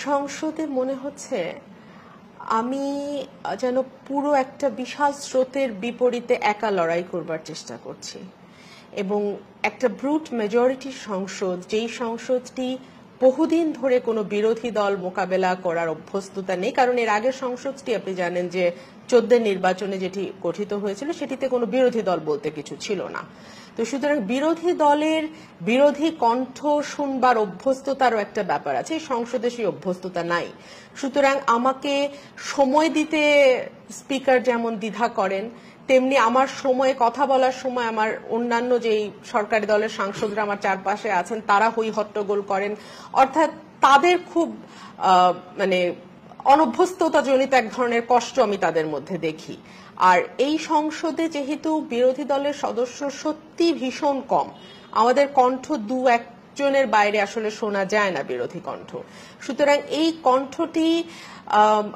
সংসদে মনে হচ্ছে আমি যেন পুরো একটা বিশাল স্রোতের বিপরীতে একা লড়াই করবার চেষ্টা করছি এবং একটা ব্রুট মেজরিটির সংসদ, যেই সংসদটি বহুদিন ধরে কোনো বিরোধী দল মোকাবেলা করার অভ্যস্ততা নেই, কারণ এর আগের সংসদটি আপনি জানেন যে 14 নির্বাচনে যেটি গঠিত হয়েছিল সেটিতে কোনো বিরোধী দল বলতে কিছু ছিল না। তো সুতরাং বিরোধী দলের বিরোধী কণ্ঠ শুনবার অভ্যস্ততারও একটা ব্যাপার আছে, এই সংসদে সেই অভ্যস্ততা নাই। সুতরাং আমাকে সময় দিতে স্পিকার যেমন দ্বিধা করেন, তেমনি আমার সময়ে কথা বলার সময় আমার অন্যান্য যেই সরকারি দলের সাংসদরা আমার চারপাশে আছেন তারা হই হট্টগোল করেন, অর্থাৎ তাদের খুব মানে অনভ্যস্ততা জনিত এক ধরনের কষ্ট আমি তাদের মধ্যে দেখি। আর এই সংসদে যেহেতু বিরোধী দলের সদস্য সত্যি ভীষণ কম, আমাদের কণ্ঠ দু একজনের বাইরে আসলে শোনা যায় না বিরোধী কণ্ঠ, সুতরাং এই কণ্ঠটি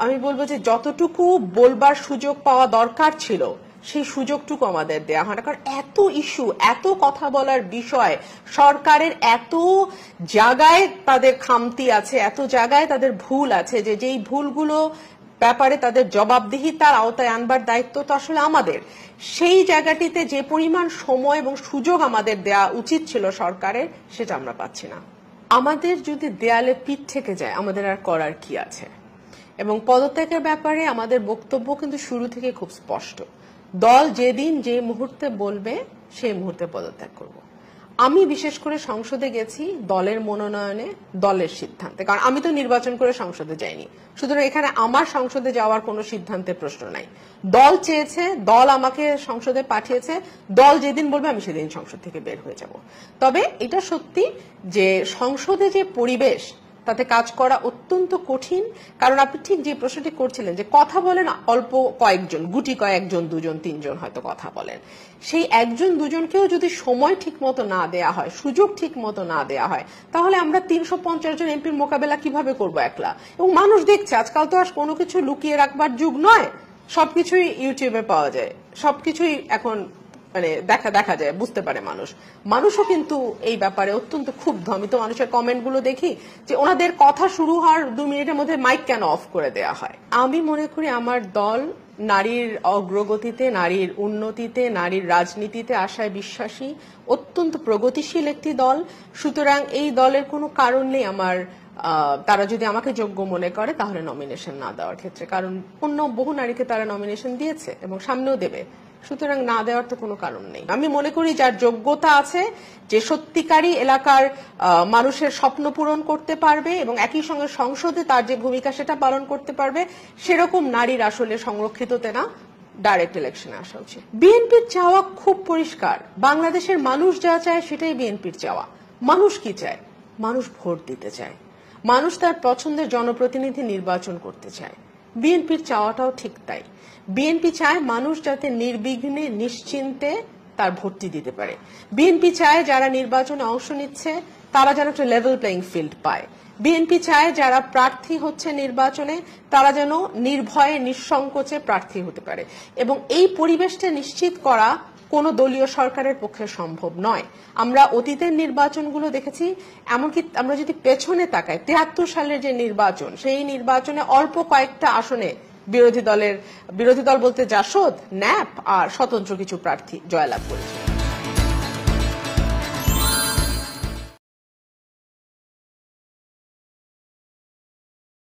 আমি বলবো যে যতটুকু বলবার সুযোগ পাওয়া দরকার ছিল সেই সুযোগটুকু আমাদের দেয়া হয় না। কারণ এত ইস্যু, এত কথা বলার বিষয়, সরকারের এত জায়গায় তাদের খামতি আছে, এত জায়গায় তাদের ভুল আছে, যে যেই ভুলগুলো ব্যাপারে তাদের জবাবদিহিতার আওতায় আনবার দায়িত্ব তো আসলে আমাদের। সেই জায়গাটিতে যে পরিমাণ সময় এবং সুযোগ আমাদের দেয়া উচিত ছিল সরকারের, সেটা আমরা পাচ্ছি না। আমাদের যদি দেয়ালে পিঠ থেকে যায় আমাদের আর করার কি আছে? এবং পদত্যাগের ব্যাপারে আমাদের বক্তব্য কিন্তু শুরু থেকে খুব স্পষ্ট, দল যেদিন যে মুহূর্তে বলবে সেই মুহূর্তে পদত্যাগ করব। আমি বিশেষ করে সংসদে গেছি দলের মনোনয়নে, দলের সিদ্ধান্তে, কারণ আমি তো নির্বাচন করে সংসদে যাইনি, সুতরাং এখানে আমার সংসদে যাওয়ার কোনো সিদ্ধান্তের প্রশ্ন নাই। দল চেয়েছে, দল আমাকে সংসদে পাঠিয়েছে, দল যেদিন বলবে আমি সেদিন সংসদ থেকে বের হয়ে যাব। তবে এটা সত্যি যে সংসদে যে পরিবেশ, তাতে কাজ করা অত্যন্ত কঠিন। কারণ আপনি ঠিক যে প্রশ্নটি করছিলেন যে কথা বলেন অল্প কয়েকজন, গুটি কয়েকজন, দুজন তিনজন হয়তো কথা বলেন, সেই একজন দুজনকেও যদি সময় ঠিক মতো না দেয়া হয়, সুযোগ ঠিক মতো না দেয়া হয়, তাহলে আমরা 350 জন এমপির মোকাবেলা কিভাবে করবো একলা? এবং মানুষ দেখছে, আজকাল তো আর কোনো কিছু লুকিয়ে রাখবার যুগ নয়, সবকিছুই ইউটিউবে পাওয়া যায়, সবকিছুই এখন মানে দেখা যায়, বুঝতে পারে মানুষও কিন্তু এই ব্যাপারে অত্যন্ত ক্ষুব্ধ। আমি তো মানুষের কমেন্ট গুলো দেখি যে ওনাদের কথা শুরু হওয়ার 2 মিনিটের মধ্যে মাইক কেন অফ করে দেয়া হয়। আমি মনে করি আমার দল নারীর অগ্রগতিতে, নারীর উন্নতিতে, নারীর রাজনীতিতে আশায় বিশ্বাসী, অত্যন্ত প্রগতিশীল একটি দল। সুতরাং এই দলের কোনো কারণ নেই আমার, তারা যদি আমাকে যোগ্য মনে করে তাহলে নমিনেশন না দেওয়ার ক্ষেত্রে, কারণ অন্য বহু নারীকে তারা নমিনেশন দিয়েছে এবং সামনেও দেবে, সুতরাং না দেওয়ার তো কোনো কারণ নেই। আমি মনে করি যার যোগ্যতা আছে, যে সত্যিকারই এলাকার মানুষের স্বপ্ন পূরণ করতে পারবে এবং একই সঙ্গে সংসদে তার যে ভূমিকা সেটা পালন করতে পারবে, সেরকম নারীর আসলে সংরক্ষিততে না ডাইরেক্ট ইলেকশনে আসা উচিত। বিএনপির চাওয়া খুব পরিষ্কার, বাংলাদেশের মানুষ যা চায় সেটাই বিএনপির চাওয়া। মানুষ কি চায়? মানুষ ভোট দিতে চায়, মানুষ তার পছন্দের জনপ্রতিনিধি নির্বাচন করতে চায়। বিএনপির চাওয়াটাও ঠিক তাই। বিএনপি চায় মানুষ যাতে নির্বিঘ্নে নিশ্চিন্তে তার ভোটটি দিতে পারে। বিএনপি চায় যারা নির্বাচনে অংশ নিচ্ছে তারা যেন একটা লেভেল প্লেইং ফিল্ড পায়। বিএনপি চায় যারা প্রার্থী হচ্ছে নির্বাচনে তারা যেন নির্ভয়ে নিঃসংকোচে প্রার্থী হতে পারে, এবং এই পরিবেশটা নিশ্চিত করা কোনো দলীয় সরকারের পক্ষে সম্ভব নয়। আমরা অতীতের নির্বাচনগুলো দেখেছি, এমনকি আমরা যদি পেছনে তাকাই 73 সালের যে নির্বাচন, সেই নির্বাচনে অল্প কয়েকটা আসনে বিরোধী দল বলতে জাসদ, ন্যাপ আর স্বতন্ত্র কিছু প্রার্থী জয়লাভ করেছে।